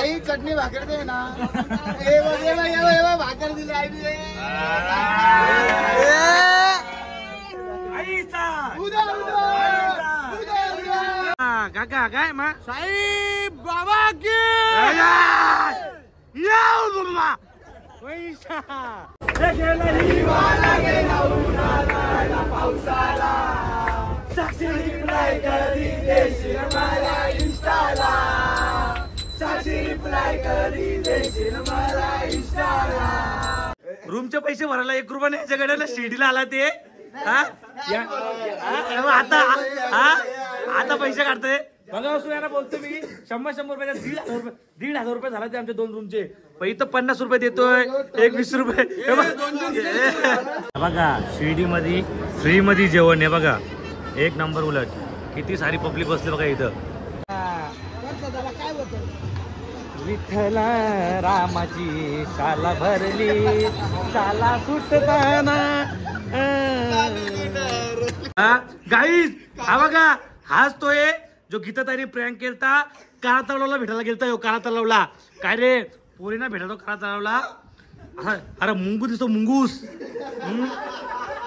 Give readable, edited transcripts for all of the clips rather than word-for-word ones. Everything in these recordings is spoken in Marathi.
आई चटणी भाकर दे ना. भाकर दिली आईने. काका काय मग साईब बाबा की पावसाला साक्षी रिप्लाय कधी देशील मला इंस्टाला. साक्षी रिप्लाय कधी देशील मला इंस्टाला. रूमचे पैसे भरायला 1 रुपया नाही याच्याकडे शिर्डीला आला ते. आता पैसे काढतोय बघा. असू याला बोलतो मी 100 रुपये 1,500 रुपये झाला ते आमच्या 2 रूमचे. इथं 50 रुपये देतोय, 20 रुपये. बघा शिर्डी मध्ये फ्री मध्ये जेवण आहे बघा. 1 नंबर. उलट किती सारी पब्लिक बसली बघा इथं. विठ्ठल रामाची शाला भरली शाला सुटताना. गाईज हा बघा हाच तो आहे जो गीता ताईने प्रँक केलता. काळा तलावला भेटायला गेलता. काळा तलावला काय रे पोरीना भेटतो काळा तलावला. अरे मुंगूस दिसतो मुंगूस.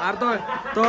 अरे तो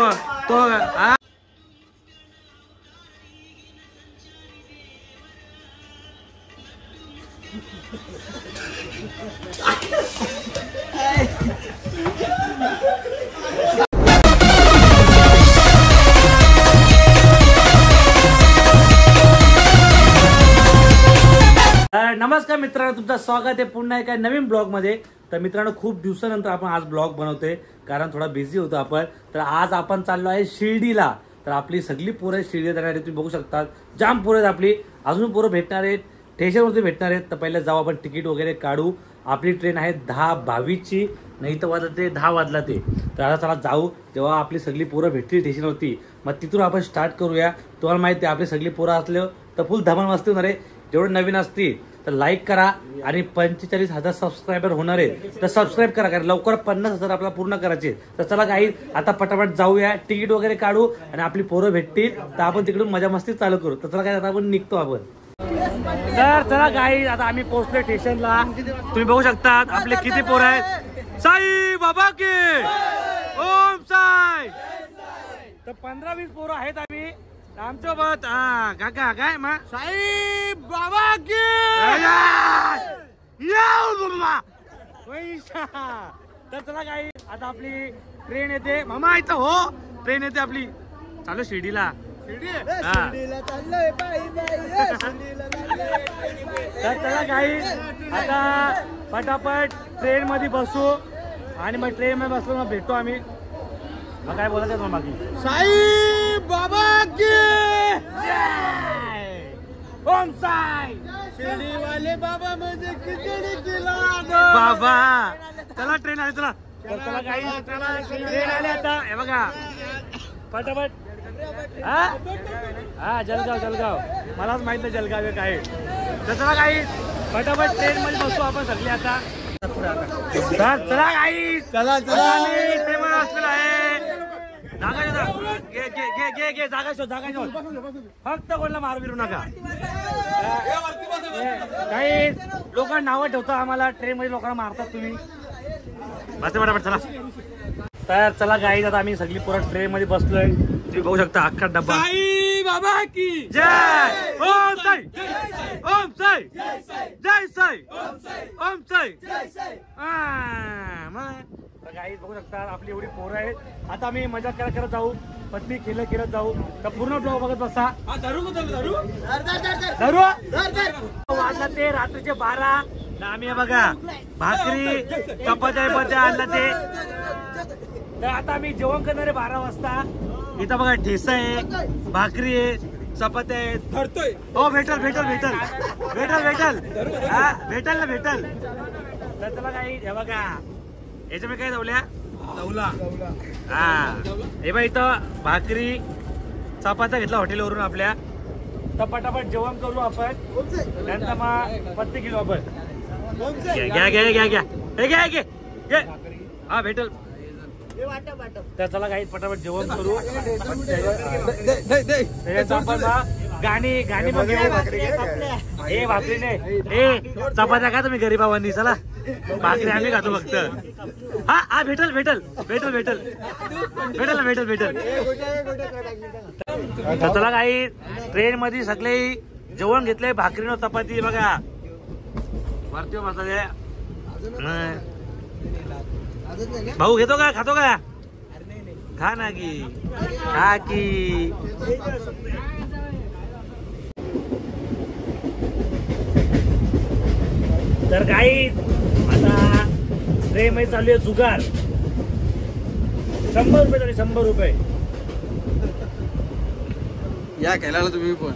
नमस्कार मित्रांनो, तुमचं स्वागत आहे पुन्हा एका नवीन ब्लॉग मध्ये. तर मित्रांनो खूप दिवसानंतर आपण आज ब्लॉग बनवतोय कारण थोडा बिझी होतो आपण. तर आज आपण चाललो आहे शिर्डीला. तर आपली सगळी पोरं शिर्डी जाणार आहेत. तुम्ही बघू शकता जाम पोरं आहेत आपली. अजून पोरं भेटणार आहेत, स्टेशनवरती भेटणार आहेत. तर पहिले जाऊ आपण तिकीट वगैरे काढू. आपली ट्रेन आहे 10:22ची. नाही तर वाजते 10 वाजला ते. तर आता चला जाऊ. जेव्हा आपली सगळी पोरं भेटली स्टेशनवरती मग तिथून आपण स्टार्ट करूया. तुम्हाला माहिती आहे आपली सगळी पोरं असले तर फुल धमाल मस्ती होणार आहे. जेवढे नवीन असतील तर लाईक करा. आणि 45,000 सबस्क्रायबर होणार आहे तर सबस्क्राईब करा कारण लवकर 50,000 आपल्याला पूर्ण करायचे. तर चला काही आता पटापट जाऊया, तिकीट वगैरे काढू आणि आपली पोरं भेटतील तर आपण तिकडून मजा मस्ती चालू करू. तर चला काय आता आपण निघतो आपण. तर चला गाईज आता आम्ही पोहोचलो स्टेशनला. तुम्ही बघू शकता आपले किती पोरं आहेत. साई बाबा के ओम साई. तर 15-20 पोरं आहेत आम्ही आमच्यासोबत. काका काय मग साईब बाबा की तर चला काही आता आपली ट्रेन येते. मामा इथं हो ट्रेन येते आपली. चालू शिर्डीला. तर चला काही आता पटापट ट्रेन मध्ये बसू आणि मग ट्रेन मध्ये बसलो मग भेटतो आम्ही. मग काय बोलायचं मग बाकी. साईब बाबा की ओम साई. शिर्डी वाले बाबा म्हणजे खिचडी केला बाबा. चला ट्रेन आली. चला चला काही ट्रेन आली आता. हे बघा पटापट. हा जलगाव मलाच माहित नाही जलगाव हे काय. तर चला काही पटापट ट्रेन मध्ये बसू आपण सगळे आता. चला काही चला ट्रेन मध्ये बसलेलो आहे. जागा शोध फक्त कोणाला मारू बिरू नका. काही लोक नावं ठेवतात आम्हाला ट्रेन मध्ये लोकांना मारतात तुम्ही. बस पटापट चला. तर चला गाईज आता आम्ही सगळी परत ट्रेन मध्ये बसलोय. तुम्ही बघू शकता अख्खा डब्बा. साई बाबा की जय ओम साई ओम साई जय साई ओम साई. गाईज बघू शकता आपली एवढी पोरं आहेत. आता आम्ही मजा करत जाऊ, पत्नी खेळत जाऊ. तर पूर्ण ब्लॉग बघत बसा. वाजला ते रात्रीचे 12. आम्ही बघा भाकरी चपात्या आणला ते. तर आता आम्ही जेवण करणार आहे 12 वाजता. इथं बघा ठेसा आहे, भाकरी आहे, चपात्या आहेत. हो भेटल तर चला काही हे बघा याच्या काय धावल्या हे बघा इथं भाकरी चपात्या घेतला हॉटेलवरून आपल्या. तर पटापट जेवण करू आपण. नंतर मग पत्ती घेऊ आपण. घ्या हा भेटल. तर चला काही पटापट जेवण करू. गाणी गाणी मग हे भाकरी नाही ए चपात्या का तुम्ही गरीबावांनी चला भाकरी आम्ही खातो फक्त हा हा भेटल भेटल भेटल भेटल भेटल भेटल भेटल तर चला काही ट्रेन मध्ये सगळे जेवण घेतलंय भाकरी न चपाती बघा भारतीय मसाले भाऊ घेतो का खातो का खा ना की खा की तर काही आता ट्रेन मध्ये चालू आहे जुगार 100 रुपये झाले 100 रुपये या खेळायला तुम्ही पण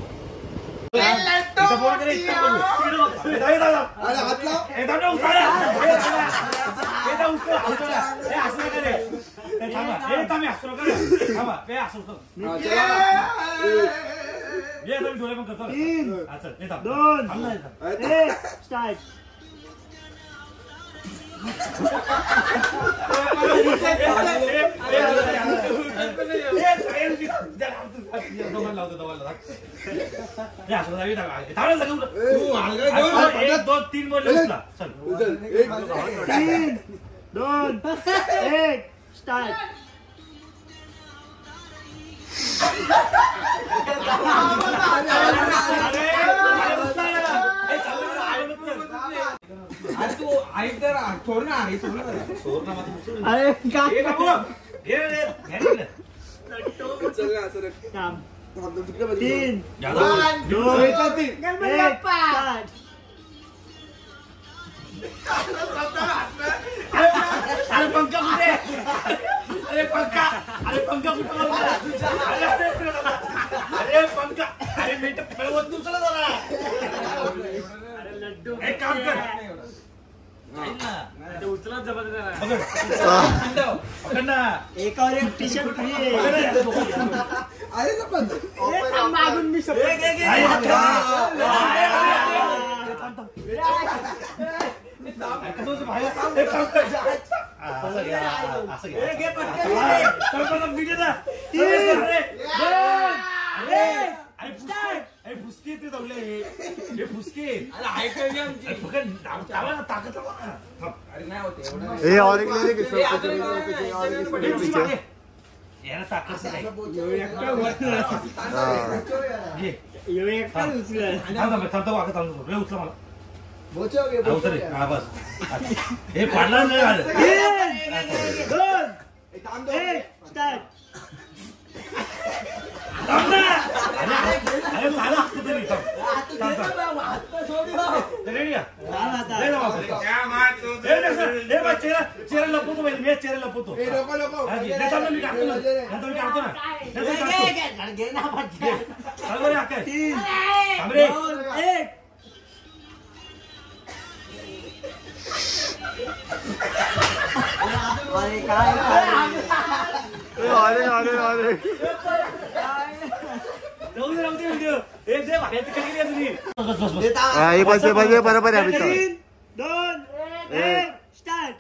तीन बोल 3, 2, 1 स्टार्ट तू ऐक तर सोड ना अरे काम 3, 2, 1 स्टार्ट अरे पंखा कुठे अरे पंखा कुठे अरे पंखा अरे मी दुसरा जरा एक काम कर उचलत एक और एक टी शर्ट फ्री है मागून मी हे पाडला चेहरा लपवतो मी चेहरा लपवतो मी काढतो बरोबर आहे 3, 2, 1 स्टार्ट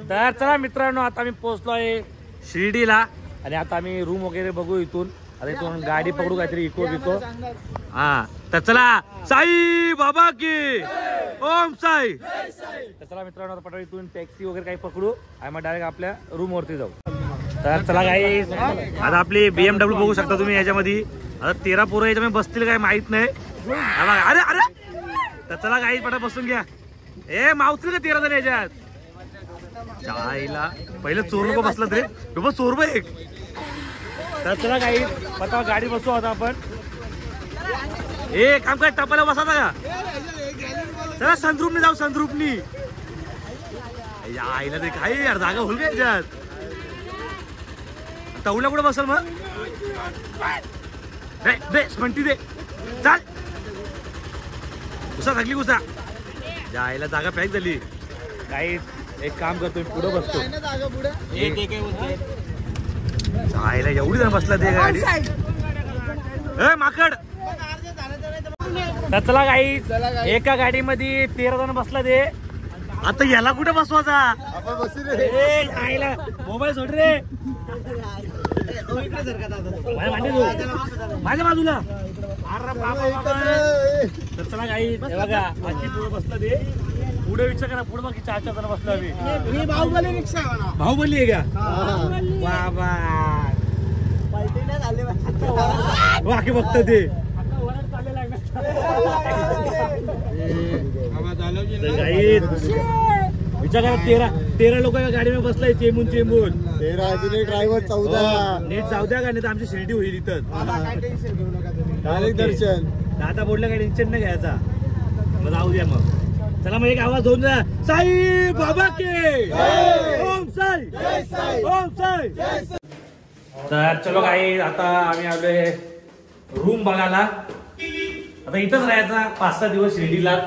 तर चला मित्रांनो आता आम्ही पोहोचलो आहे शिर्डीला आणि आता आम्ही रूम वगैरे बघू इथून आता इथून गाडी पकडू काहीतरी इको बिको हा तर चला साई बाबा की ओम साई तर चला मित्रांनो पटकन इथून टॅक्सी वगैरे काही पकडू आणि मग डायरेक्ट आपल्या रूम वरती जाऊ तर चला काही आता आपली BMW बघू शकता तुम्ही याच्यामध्ये आता 13 पोरं याच्यामध्ये बसतील काय माहित नाही अरे अरे तर चला काही पटा बसून घ्या ए मावतील का 13 जण याच्यात चायला पहिले चोर लोक बसला तरी बस चोर बघ एक तर चला काही पता गाडी बसू आता आपण ए काम काय टपाला बसायचा का चला संद्रूपनी जाऊ संद्रूपनी यायला ते काही यार जागा होईल का याच्यात तवल्या कुठे बसल मग दे स्पंटी दे चाल घुसा थकली घुसा जायला जागा पॅक झाली काही एक काम करतो पुढे बसतो जायला एवढी जण बसला ते गाडी ए माकड तर चला गाई एका गाडीमध्ये 13 जण बसला ते आता याला कुठे बसवायचा मोबाईल सोड रे माझ्या बाजूला तर चला गाई बघा आजची पुढे बसला ते पुढे विचार करा पुढे बाकी 4 जण बसलो आम्ही बाहुबली रिक्षा बाहुबली आहे का बाबा बाकी बघत ते विचार करा 13 लोक गाडीवर बसलाय चेंबून 13 ड्रायव्हर 14 नीट जाऊ द्या का नाही तर आमची शिर्डी होईल इथं डायरेक्ट दर्शन दादा बोलला काय टेन्शन नाही घ्यायचा मग जाऊ द्या मग चला मग एक आवाज होऊन जा साई बाबा के ओम साई ओम साई तर चलो काही आता आम्ही आलोय रूम बघायला आता इथंच राहायचा 5-6 दिवस शिर्डीला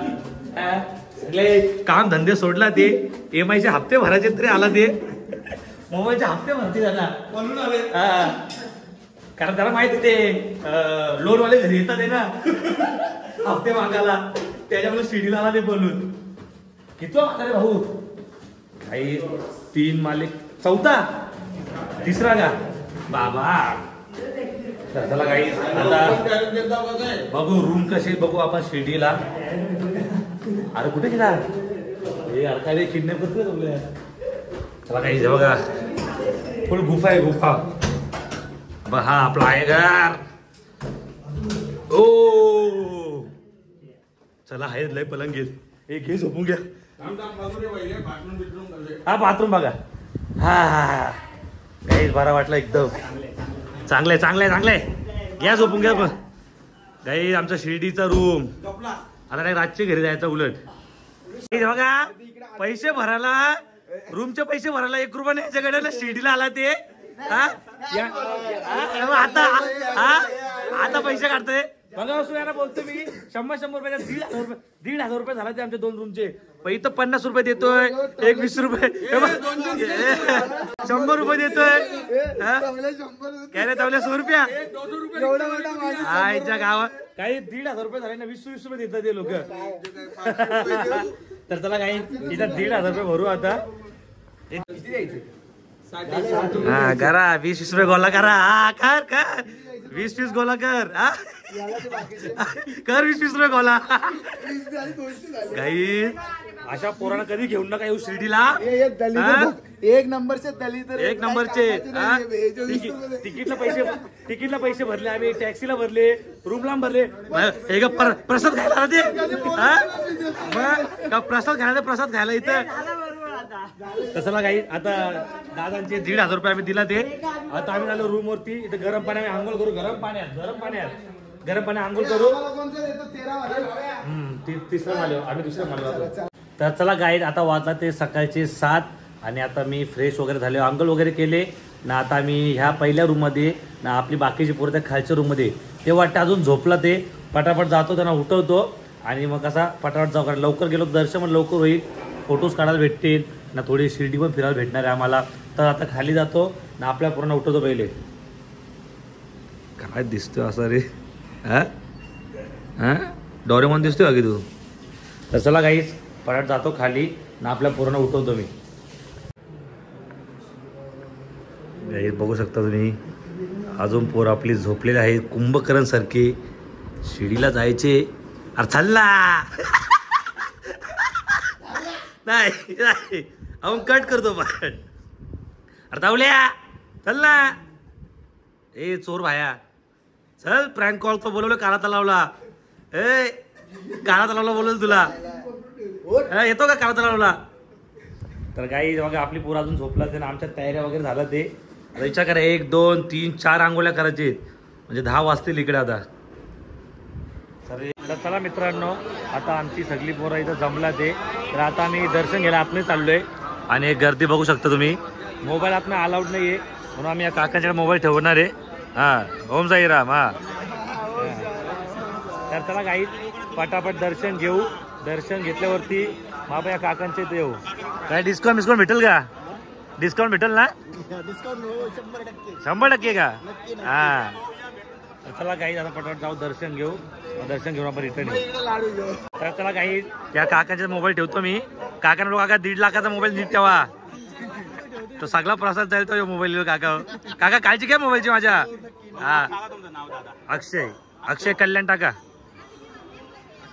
सगळे काम धंदे सोडला ते EMI चे हप्ते भरायचे तरी आला ते मोबाईलचे हप्ते भरते त्याला कारण त्याला माहिती ते लोनवाले घरी येतात आहे ना हप्ते मागायला त्याच्यामुळे शिर्डीला आला ते बोलून किती म्हातारे भाऊ काही 3 मालिक 4था 3रा का बाबा चला काही आता बघू रूम कसे बघू आपण शिर्डीला अरे कुठे गेला हे अरे किडनॅप करतो चला काही बघा फुल गुफा आहे गुफा हा आपला आहे घर ओ चला आहे लय पलंग घेत एक घे झोपून घ्या हा बाथरूम बघा हा काही बरा वाटला एकदम चांगलंय चांगलंय चांगलंय घ्या झोपून घ्या पण काही आमचा शिर्डीचा रूम आता नाही रातचे घरी जायचं उलट बघा पैसे भरायला रूमचे पैसे भरायला 1 रुपया नाही याच्याकडे शिर्डीला आला ते आता पैसे काढतोय बघा सुयाना बोलतो मी 100 रुपये 1,500 रुपये झाला ते आमच्या 2 रूमचे इथं 50 रुपये देतोय एक 20 रुपये 100 रुपये देतोय काय रे तवल्या 100 रुपया आईच्या गावात काही 1,500 रुपये झाले ना 20 रुपये देतात ते लोक तर चला काही इथं 1,500 रुपये भरू आता हा करा 20 रुपये गोला करा हा कर 20 गोला कर कर 20 रुपये गोला काही अशा पोरांना कधी घेऊन नका येऊ शिर्डीला एक नंबरचे दलित एक नंबरचे तिकीटला पैसे भरले आम्ही टॅक्सीला भरले रूमला भरले हे का प्रसाद खायला ते प्रसाद खायला इथं तसला काही आता दादांचे 1,500 रुपये आम्ही दिला ते आता आम्ही आलो रूम वरती इथे गरम पाण्याने आंघोळ करू गरम पाण्यात आंघोळ करू 3रा माले आम्ही 2ऱ्या माले तर चला गाईड आता वाजला ते सकाळचे 7 आणि आता मी फ्रेश वगैरे झाले आंघोळ वगैरे केले ना आता मी ह्या पहिल्या रूम मध्ये ना आपली बाकीची पोरं त्या खालच्या रूम मध्ये ते वाटतं अजून झोपला ते पटापट जातो त्यांना उठवतो आणि मग कसा पटापट जाऊ कारण लवकर गेलो दर्शन पण लवकर होईल फोटोज काढायला भेटतील ना थोडी शिर्डी पण फिरायला भेटणार आहे आम्हाला तर आता खाली जातो ना आपल्या पूर्ण उठवतो पहिले काय दिसतोय असं रे डोरेमॉन दिसतोय अगदी तू तर चला गाईस पटापट जातो खाली ना आपल्या पूर्ण उठवतो मी गाईस बघू शकता तुम्ही अजून पोर आपली झोपलेली आहेत कुंभकर्ण सारखे शिर्डीला जायचे अरे चालला नाही आपण कट करतो पण अरे तावल्या चल ना ए चोर भाया चल प्रँक कॉल तो बोलवलं काला तलावला काला तलावला बोलवलं तुला येतो का काला तलावला तर काही बघा आपली पोर अजून झोपला ते ना आमच्या तयाऱ्या वगैरे झाला ते विचार करा 1 2 3 4 आंघोळ्या करायचे म्हणजे 10 वाजतील इकडे आता तर चला मित्रांनो आता आमची सगळी पोरं इथं जमला ते तर आता आम्ही दर्शन घ्यायला आतमध्ये चाललोय आणि एक गर्दी बघू शकता तुम्ही मोबाईल आतनं अलाउड नाही आहे म्हणून आम्ही या काकांच्याकडे मोबाईल ठेवणार आहे हां ओम साईराम हां तर चला काही पटापट दर्शन घेऊ दर्शन घेतल्यावरती बाबा या काकांचे इथे येऊ काय डिस्काउंट भेटेल का डिस्काउंट भेटेल ना 100% का हां चला काही आता पटापट जाऊ दर्शन घेऊ. दर्शन घेऊन आपण रिटर्न येऊ. तर चला काही त्या काकाचा मोबाईल ठेवतो मी. काका म्हणतो काका 1.5 लाखाचा मोबाईल नीट ठेवा. तो सगळा प्रसाद जाईल तो मोबाईल. काका काका काळजी घ्या मोबाईलची माझ्या. हा अक्षय कल्याण टाका.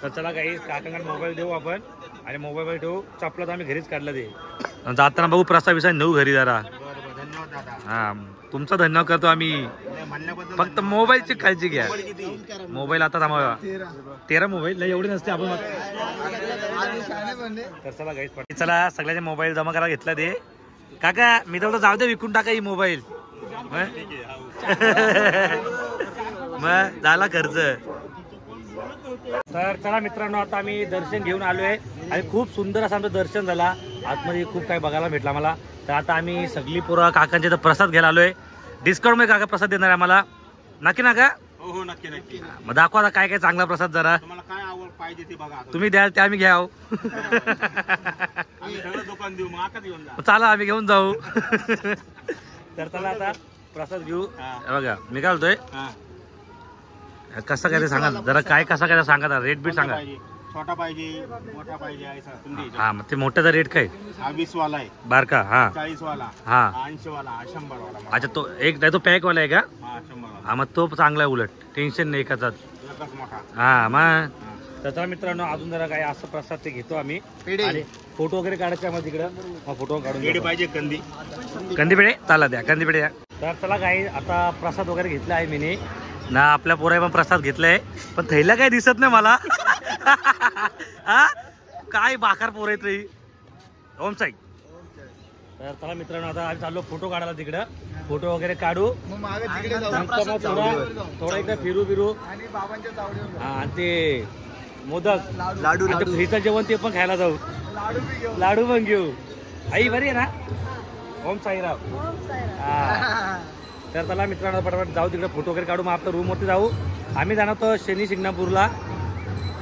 तर चला काही काकांकडे मोबाईल देऊ आपण आणि मोबाईल ठेवू. चपला तर आम्ही घरीच काढला ते. जाताना बघू प्रसाद विसाद नेऊ घरी जरा. हा तुमचा धन्यवाद करतो आम्ही. फक्त मोबाईलची काळजी घ्या. मोबाईल आता थांबवा. 13 मोबाईल एवढे नसते आपण. तर चला काही चला सगळ्यांचे मोबाईल जमा करायला घेतला ते. काका मी तर जाऊ दे विकून टाका ही मोबाईल. मग झाला खर्च. तर चला मित्रांनो आता आम्ही दर्शन घेऊन आलोय आणि खूप सुंदर असं आमचं दर्शन झाला. आतमध्ये खूप काही बघायला भेटला मला. तर आता आम्ही सगळी पोरं काकांच्या इथं प्रसाद घ्यायला आलोय. डिस्काउंट मध्ये काका प्रसाद देणार आहे आम्हाला. नक्की ना का? हो नक्की नक्की. मग दाखवा आता काय काय चांगला प्रसाद जरा. तुम्हाला काय आवड पाहिजे ते बघा. तुम्ही द्याल ते आम्ही घ्याव. आम्ही सगळं दुकान देऊ. मग आता घेऊन जा. चला आम्ही घेऊन जाऊ. तर चला आता प्रसाद घेऊ. बघा मी काय बोलतोय कसं काय ते सांगा जरा. काय कसं काय सांगा रेट बीट सांगा. छोटा पाहिजे मोठा पाहिजे. हा मग ते मोठ्याचा रेट काय? हा 20 वाला आहे. बारका हा 40 वाला. हा 80 वाला 100 वाला. अच्छा तो एक नाही तो पॅक वाला आहे का? हा 100 वाला. हा मग तो चांगला आहे. उलट टेन्शन नाही एकाचाच. एकच मोठा. हा मग त्याचा मित्रांनो अजून जरा काय असं प्रसाद ते घेतो आम्ही. आणि फोटो वगैरे काढायचे मग तिकडं फोटो काढून पाहिजे. कंदी पेढे चाला द्या. कंदी पेढे. तर चला काही आता प्रसाद वगैरे घेतला आहे मी ना. आपल्या पोराय पण प्रसाद घेतलाय पण थैला काही दिसत नाही मला. हा काय बाकार पोर आहेत रे. ओम साई. तर चला मित्रांनो आता आम्ही चाललो फोटो काढायला तिकडं. फोटो वगैरे काढू. थोडा इकडे फिरू. हा आणि ते मोदक लाडू फ्रीचं जेवण ते पण खायला जाऊ. लाडू पण घेऊ. आई बरी आहे ना? ओम साईराम. हा तर चला मित्रांनो पटापट जाऊ तिकडे फोटो वगैरे काढू. मग आपल्या रूम वरती जाऊ. आम्ही जाणार तो शनी शिंगणापूरला.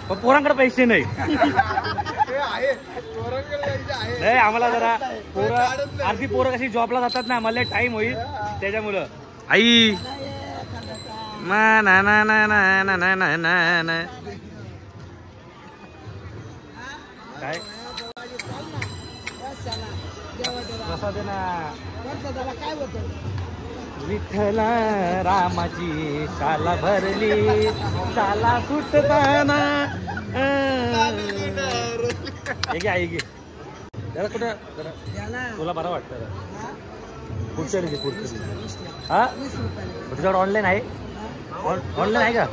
पण पोरांकडे पैसे नाही. नाही आम्हाला जरा पोरं अर्धी पोरं कशी जॉबला जातात ना. मला टाइम होईल त्याच्यामुळं. आई ना ना ना ना ना ना ना ना ना ना काय प्रसाद आहे ना. विठ्ठला रामाची शाला भरली शाला सुटताना. आई गे जरा कुठं तुला बरं वाटतं. पुढच्या हा तुझ्याकडे ऑनलाईन आहे? ऑनलाईन आहे का?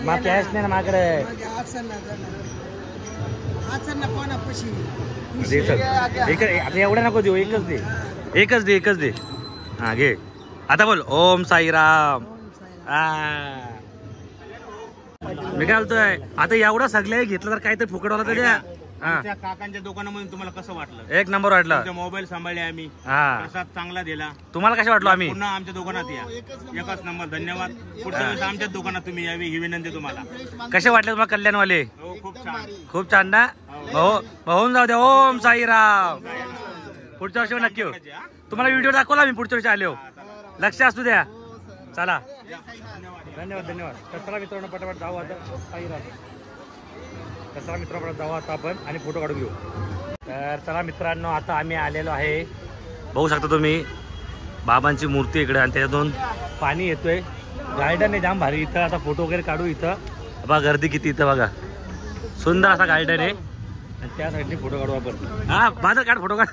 मग कॅश नाही ना माझ्याकडे. आता एवढ्या नको देऊ. एकच दे. हा घे आता बोल. ओम साईराम. मी काय बोलतोय आता एवढा सगळ्या घेतलं तर काहीतरी फुकटवाला तर द्या. त्या काकांच्या दुकानामधून तुम्हाला कसं वाटलं? एक नंबर वाटलं. मोबाईल सांभाळले आम्ही. हा प्रसाद चांगला दिला. तुम्हाला कशा वाटलो आम्ही? पुन्हा आमच्या दुकानात या. एकच नंबर. धन्यवाद. पुढच्या वेळेस आमच्याच दुकानात तुम्ही यावी ही विनंती तुम्हाला. कसे वाटले तुम्हाला कल्याणवाले? खूप छान ना. होऊन जाऊ द्या. ओम साईराम. पुढच्या वर्षी नक्की हो. तुम्हाला व्हिडिओ दाखवला मी पुढच्या वर्षी आले हो. लक्ष असू द्या. चला धन्यवाद. तर चला मित्रांनो पटापट जाऊ आता. साईराम. तर चला मित्रांनो जाऊ आता आपण आणि फोटो काढून घेऊ. तर चला मित्रांनो आता आम्ही आलेलो आहे. बघू शकता तुम्ही बाबांची मूर्ती इकडे आणि त्याच्यातून पाणी येतोय. गार्डन आहे जाम भारी इथं. आता फोटो वगैरे काढू. इथं बघा गर्दी किती. इथं बघा सुंदर असा गार्डन आहे आणि त्या साईडने फोटो काढू आपण. हा माझा काढ फोटो काढ.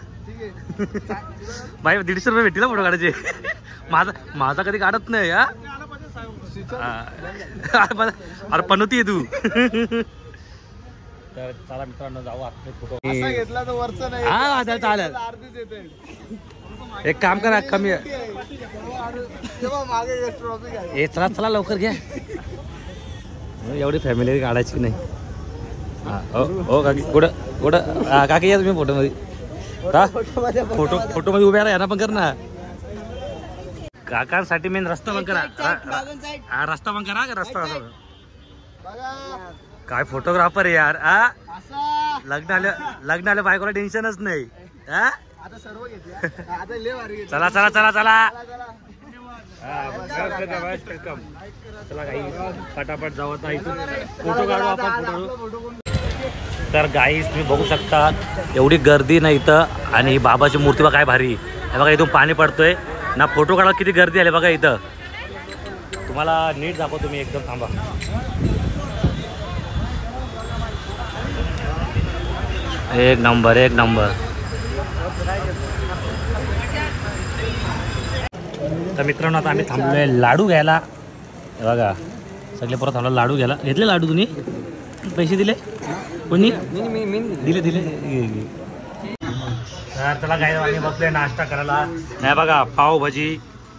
बाई 150 रुपये भेटतील फोटो काढायचे. माझा कधी काढत नाही. अरे पनोती आहे तू. तर चला मित्रांनो जाऊ आता फोटो घेतला तर वरचा नाही. हा चालेल. एक काम करा कमी. ए चला लवकर घ्या. एवढी फॅमिली काढायची नाही. हो काकी कुठं काकी या तुम्ही फोटो मध्ये. फोटो मध्ये उभ्या राहा ना पण कर ना. काकांसाठी मेन रस्ता बंद करा. रस्ता बंद करा का रस्ता. काय फोटोग्राफर यार. लग्न आलं बायकोला टेन्शनच नाही. चला चला काही फटाफट जाऊ आता इथून फोटो काढू आपण फोटो. तर गाईस तुम्ही बघू शकता एवढी गर्दी नाही इथं आणि बाबाची मूर्ती बघा काय भारी हे बघा. इथून पाणी पडतोय ना. फोटो काढा किती गर्दी आली बघा इथं. तुम्हाला नीट दाखवतो तुम्ही एकदम थांबा. एक नंबर एक नंबर. तर मित्रांनो आता आम्ही थांबलोय लाडू घ्यायला. हे बघा सगळे परत थांबलो लाडू घ्यायला. घेतले लाडू तुम्ही? पैसे दिले कोणी? दिले दिले. तर चला काय आम्ही बसलोय नाश्ता करायला. हे बघा पावभाजी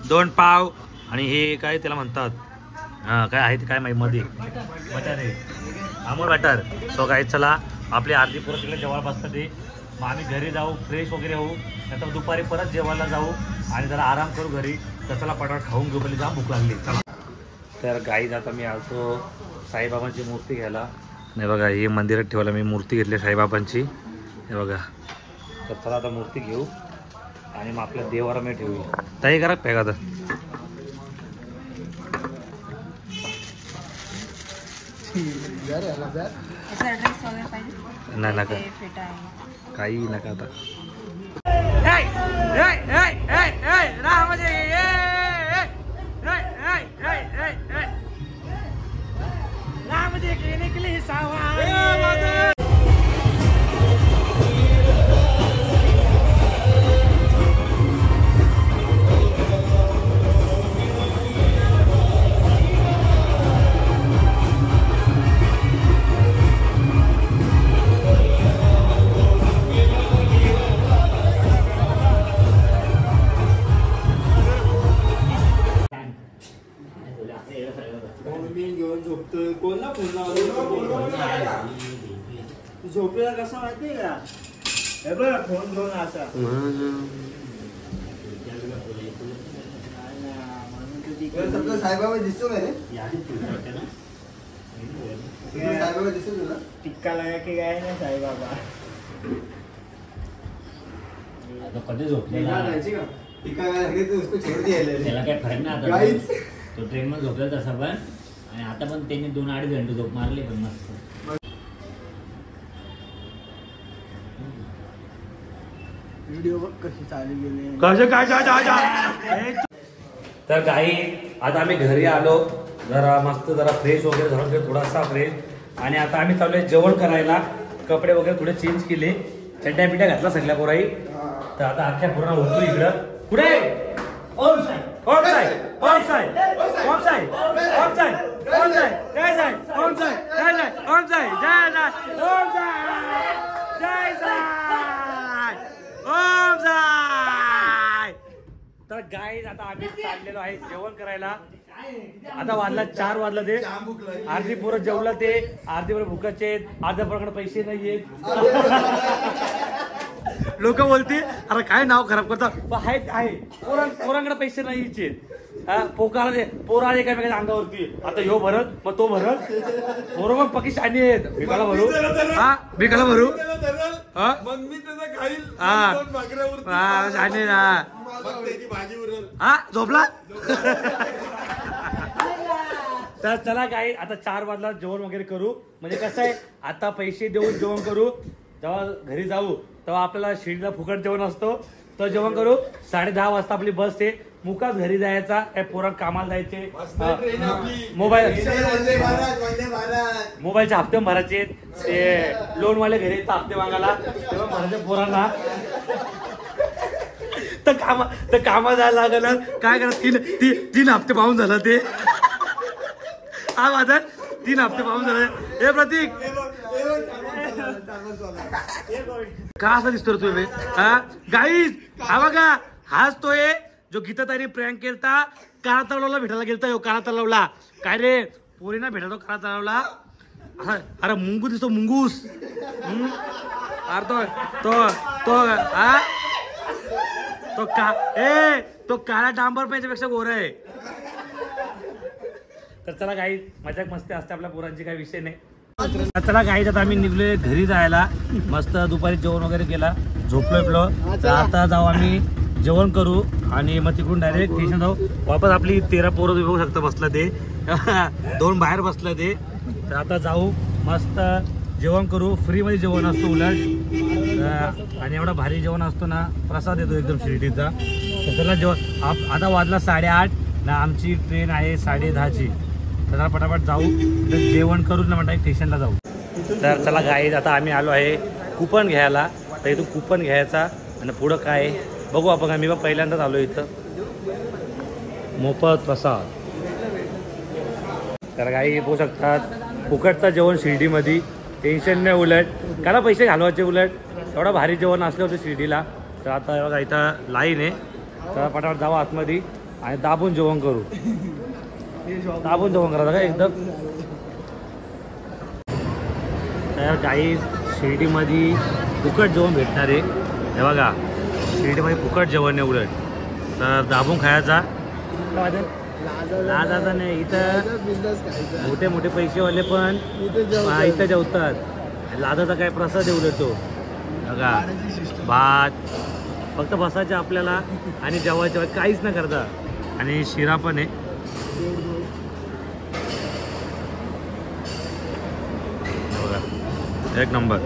2 पाव आणि हे काय त्याला म्हणतात हां काय आहे ते काय माहिती मध्ये बटर आहे अमूल बटर. सो काय चला आपली अर्धी पुरं तिकडे जेवायला बसतात ते. मग आम्ही घरी जाऊ फ्रेश वगैरे होऊ नंतर दुपारी परत जेवायला जाऊ आणि जरा आराम करू घरी. तर चला पटापट खाऊन घेऊ पहिले जाम भूक लागली. चला तर गाईज आता मी आलो साईबाबांची मूर्ती घ्यायला. नाही बघा ही मंदिरात ठेवायला मी मूर्ती घेतली साईबाबांची. हे बघा तर चला आता मूर्ती घेऊ आणि मग आपल्या देवाला मी ठेवूया. ताई करा पेगा तर नाही नका काही नका आता. कोणला फोन झोपेला कसं माहितीये का? हे बघ फोन घेऊन असा साईबाबा दिसतो का रे? साईबाबा दिसतो तुला? टिक्का लगा की काय नाही साईबाबा. कधी झोपलेला टिक्का लगा की तू उसको छोड़ दिया ले. त्याला काय फरक नाही आता. तो ट्रेन मध्ये झोपला तसा पण आणि आता पण त्यांनी 2-2.5 घंटे झोप मारली पण मस्त. व्हिडिओ बघ कशी चालू गेली. कसं काय तर काही आता आम्ही घरी आलो जरा मस्त जरा फ्रेश वगैरे झालं थोडासा फ्रेश आणि आता आम्ही चाललोय जेवण करायला. कपडे वगैरे थोडे चेंज केले चड्ड्या पिट्या घातला सगळ्या पोराई. तर आता अख्ख्या पूर्ण होतो इकडं. कुठे ओम साई ओम साई ओम साई ओम साई ओम साई ओम साई जय साई ओम साई जय साई ओम साई जय साई ओम साई जय साई ओम साई. तर गाईज आता आम्ही चाललेलो आहे जेवण करायला. आता वाजला 4 वाजला ते. अर्धी पोरं जेवलं ते अर्धी पोरं भुकाचे आहेत. अर्ध्या पोराकडे पैसे नाहीयेत. लोक बोलते अरे काय नाव खराब करतात आहे पोरांकडे पैसे नाहीचे. पोकाला दे पोरा एकामेकाच्या अंगावरती. आता ह्यो भरत मग तो भरत. पोरं मग पकी शानी आहेत. भिकाला भरू भिकाला भरू मग मी त्याचा खाईल शानी ना भाजी उरल. हा झोपला. तर चला काय आता 4 वाजता जेवण वगैरे करू. म्हणजे कसं आहे आता पैसे देऊन जेवण करू. जेव्हा घरी जाऊ तेव्हा आपल्याला शिर्डीला फुकट जेवण असतो. तर जेवण करू 10:30 वाजता आपली बस आहे. मुकाच घरी जायचा. पोरात कामाला जायचे. मोबाईलचे हप्ते भरायचे. ते लोनवाले घरी हप्ते मागायला तेव्हा भरायचे पोरांना. तर कामा जायला लागलं काय करा. 3 हप्ते पाहून झालं ते. हा माझा 3 हप्ते पाहून झालं. हे प्रतीक का असं दिसतो तुम्ही? गाईज हा बघा हाच तो आहे जो गीता ताईने प्रँक केलता. काळा तलावला भेटायला गेलता. हो काळा तलावला काय रे पोरीना भेटायला काळा तलावला. अरे मुंगूस दिसतो मुंगूस. अरे तो काळा डांबर पेच्यापेक्षा गोरा आहे. तर चला काही मजाक मस्ती असते आपल्या पोरांची काही विषय नाही. चला काही आता आम्ही निघलोय घरी जायला. मस्त दुपारी जेवण वगैरे केला झोपलोय. तर आता जाऊ आम्ही जेवण करू आणि मग तिकडून डायरेक्ट स्टेशन जाऊ वापस. आपली 13 पोरं बघू शकता बसलं ते 2 बाहेर बसलं ते. तर आता जाऊ मस्त जेवण करू. फ्रीमध्ये जेवण असतो उलट आणि एवढा भारी जेवण असतो ना. प्रसाद येतो एकदम शिर्डीचा. तर चला जेवण आता वाजला 8:30 ना. आमची ट्रेन आहे 10:30ची. तर पटापट जाऊ तर जेवण करून ना म्हणता स्टेशनला जाऊ. तर चला गाईज आता आम्ही आलो आहे कुपन घ्यायला. तर इथून कुपन घ्यायचा आणि पुढं काय बघू आपण. आम्ही बघ पहिल्यांदाच आलो इथं. मोफत प्रसाद. तर गाई बघू शकतात फुकटचं जेवण शिर्डीमध्ये. टेन्शन नाही उलट काला पैसे घालवायचे उलट. एवढं भारी जेवण असलं होतं शिर्डीला. तर आता बघा इथं लाईन आहे. तर पटापट जाऊ आतमध्ये आणि दाबून जेवण करू. दाबून जेवण करा का एकदम. तर गाई शिर्डीमध्ये फुकट जेवण भेटणार आहे. हे बघा शिर्डीमध्ये फुकट जेवण आहे उलट. तर दाबून खायचा. लाजाचा नाही इथं मोठे मोठे पैसेवाले पण इथं जेवतात. लाजाचा काय प्रसाद आहे उलट तो. बघा भात फक्त बसायचं आपल्याला आणि जेवायच्या काहीच न करता. आणि शिरा पण आहे. बघा एक नंबर.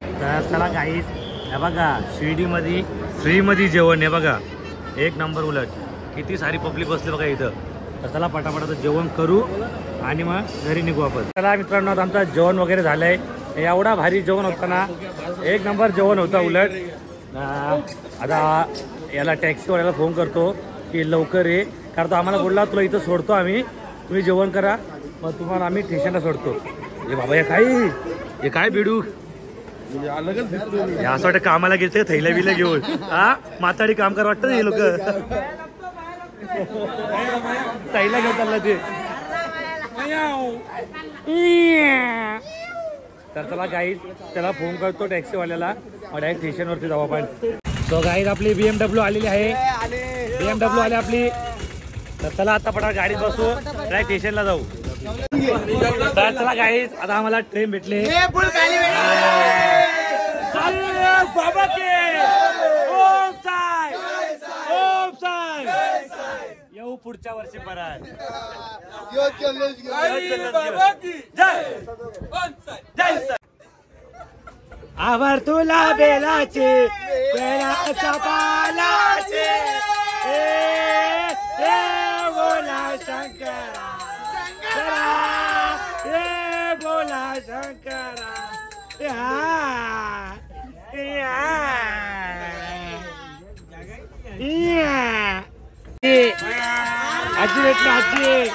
तर चला काहीच हे बघा शिर्डीमध्ये फ्रीमध्ये जेवण आहे बघा. एक नंबर उलट. किती सारी पब्लिक बसली बघा इथं. तर चला पटापटाचं जेवण करू आणि मग घरी निघू आपण. चला मित्रांनो आता आमचं जेवण वगैरे झालं आहे. एवढा भारी जेवण होतं ना. एक नंबर जेवण होतं उलट. आता याला टॅक्सीवाल्याला फोन करतो की लवकर ये. कारण तो आम्हाला बोलला तुला इथं सोडतो आम्ही तुम्ही जेवण करा मग तुम्हाला आम्ही स्टेशनला सोडतो. हे बाबा हे काय बेडूक असं वाटतं कामाला गेलते थैला बिला घेऊन. हा म्हाताडी काम कर वाटतं ना हे लोक. थैला घेऊन चालला ते. तर चला गाईज त्याला फोन करतो टॅक्सीवाल्याला. डायरेक्ट स्टेशनवरती जाऊ आपण. तो गाईज आपली BMW आलेली आहे. BMW आली आपली. तर चला आता पटा गाडीत बसू डायरेक्ट स्टेशनला जाऊ. तर चला गाईज आता आम्हाला ट्रेन भेटले. बाबा के ओम साई ओम साई येऊ पुढच्या वर्षी परत. आवर तुला बेलाचे बेलाच्या पालाचे बोला शंकरा बोला शंकरा. आजी भेटली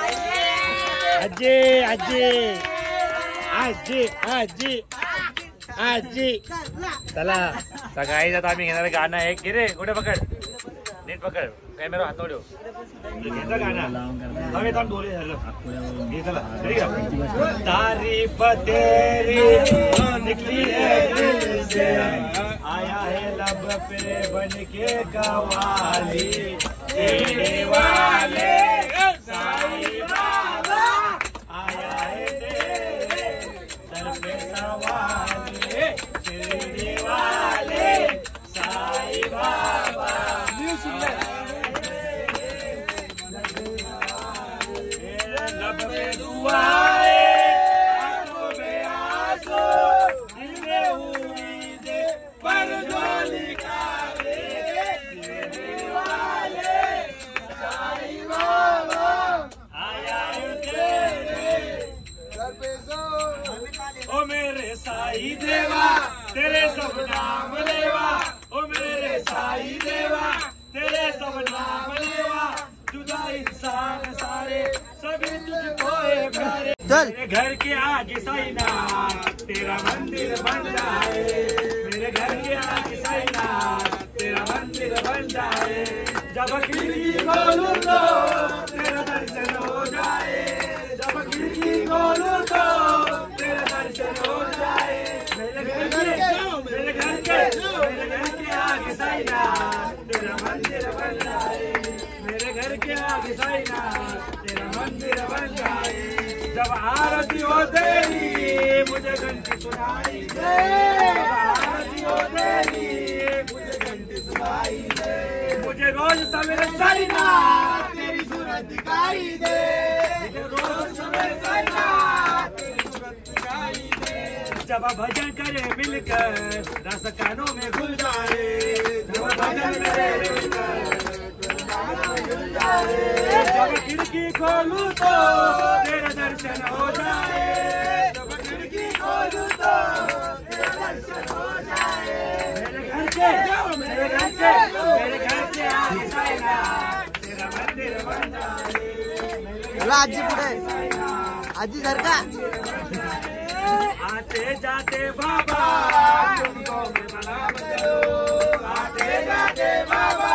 आजी आजी आजी आजी आजी. चला सकाळी आता आम्ही घेणार गाणं आहे की रे. कुठे पकड नीट पकड कॅमेरा हात ठेव. गाणं बोले झालं. तारीफ तेरी निकली है दिल से आया है लब पे बन के कवाली तेरे वाले साईं बाबा आया है तेरे सर पे सवाले तेरे वाले साईं बाबा. ओ मेरे साईं देवा तेरे सब नाम लेवा. ओ मेरे साईं देवा तेरे सब नाम लेवा. जुदा इंसान सारे सभी तुझको है प्यारे. मेरे घर के आगे साईनाथ तेरा मंदिर बन जाए. मेरे घर के आगे साईनाथ तेरा मंदिर बन जाए. जब खिड़की खोलूं तो तेरा दर्शन हो जाए. जब खिड़की खोलूं तो तेरा दर्शन हो जाए. मेरे घर के आगे साईनाथ तेरा मंदिर बन जाए. मेरे घर के आगे साईनाथ तेरा मंदिर बन जाए. जब आरती हो तेरी मुझे घंटी सुनाई दे. जब आरती हो तेरी मुझे घंटी सुनाई दे. जब भजन करे मिलकर रस कानों में घुल जाए, जब भजन करे मिलकर जब खिड़की खोलूं तो तेरा दर्शन हो जाए, जब खिड़की खोलूं तो तेरा दर्शन हो जाए। मेरे घर के आगे तेरा मंदिर बन जाए। आजी पुढे आजी सारखा आते जाते बाबा तुमको मैं सलाम करूं, आते जाते बाबा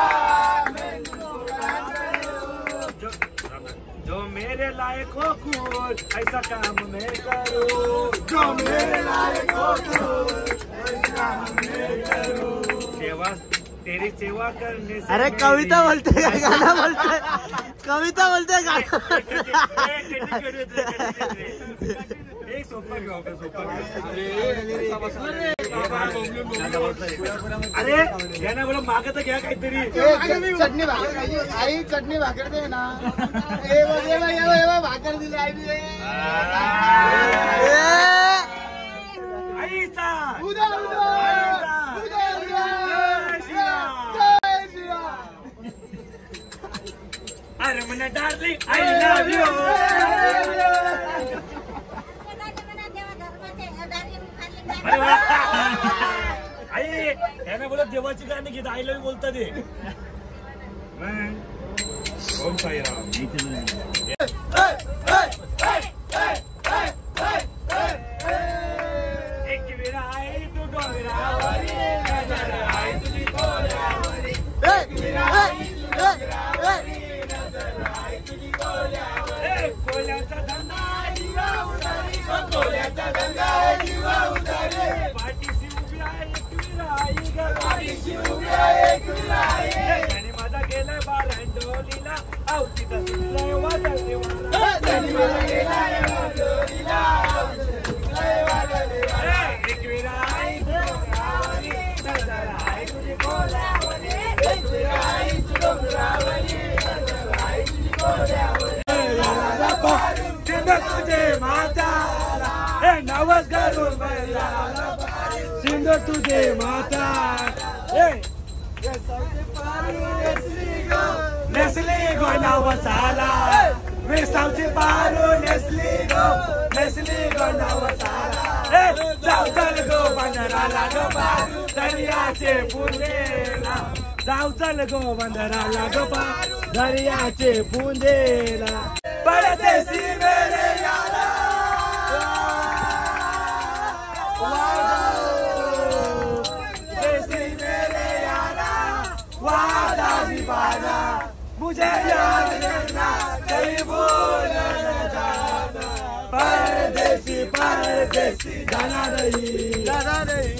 जो मेरे लायक हो कुछ ऐसा काम मैं करूं, जो मेरे लायक हो कुछ ऐसा काम मैं करूं। सेवा तेरी सेवा करने से अरे कविता बोलते का गाना बोलते, कविता बोलते गाना। एक सोपा घेऊ अरे घ्या बोला मागं तर घ्या काहीतरी। चटणी भाकर आई, चटणी भाकर दे ना। भाकर दिली आईचा अरे म्हणा डार्लिंग आय लव्ह यू। आई याने बोलत देवाची गाणी घेत आय लव्ह यू बोलतात ते। ओम साईराम। एक वेळा आई तू डोंगरावरी, नजर आई तुझी डोंगरावरी, एक वेळा आई तू डोंगरावरी, नजर आई तुझी डोंगरावरी। कोल्याचा धंदा जीवा उदारी, कोल्याचा धंदा जीवा उदारी। पाठीशी उभी आहे एक वेळा आई ग, पाठीशी उभी आहे एक वेळा आई। आणि माझा गेलाय बारांडोलीला, आवतीचा सुटलाय वादळी वारा, आणि माझा गेलाय बारांडोलीला, एक वेळा आई तू डोंगरावरी, नजर आई तुझी डोंगरावरी, एक वेळा आई तू डोंगरावरी, नजर आई तुझी डोंगरावरी। सिंधू तुझे माताला हे नवस करून बैलाला, सिंधू तुझे माता हे नेसली गो नवसाला, वेसावची पारू नेसली गो नवसाला। जाऊ चल गो बंदराला गो पारू, दर्याचे पुंदेला, जाऊ चल गो बंदराला गो पारू, दर्याचे पुंदेला। परदेसी मेरे यारा देसी मेरे यारा, वादा निभाना, मुझे याद करना, कहीं भूल न जाना। परदेसी परदेसी जाना नहीं,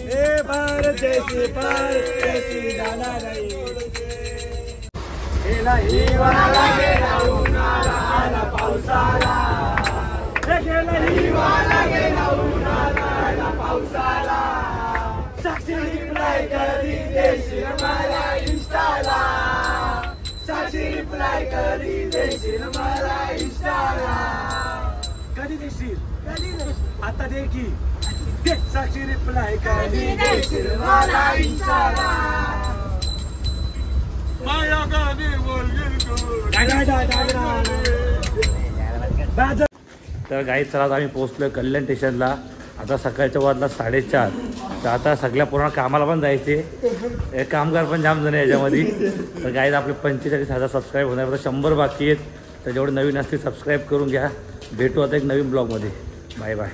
ए परदेसी जाना नहीं। हिवाळा गेला उन्हाळा आला पावसाला, हिवाळा गेला उन्हाळा आला पावसाला। साक्षी रिप्लाय कधी देशील मला इंस्टाला, साक्षी रिप्लाय कधी देशील मला इंस्टाला। कधी देशील आता दे की, साक्षी रिप्लाय कधी देशील मला इंस्टाला। माया गाणी तर गाई चला आम्ही पोहोचलोय कल्याण स्टेशनला। आता सकाळच्या वाजला 4:30, तर आता सगळ्या पूर्ण कामाला पण जायचे, कामगार पण जाम जण याच्यामध्ये। तर गाईज आपले 45,000 सबस्क्राईब होणार, 100 बाकी आहेत, तर जेवढे नवीन असतील सबस्क्राईब करून घ्या। भेटू आता एक नवीन ब्लॉगमध्ये, बाय बाय।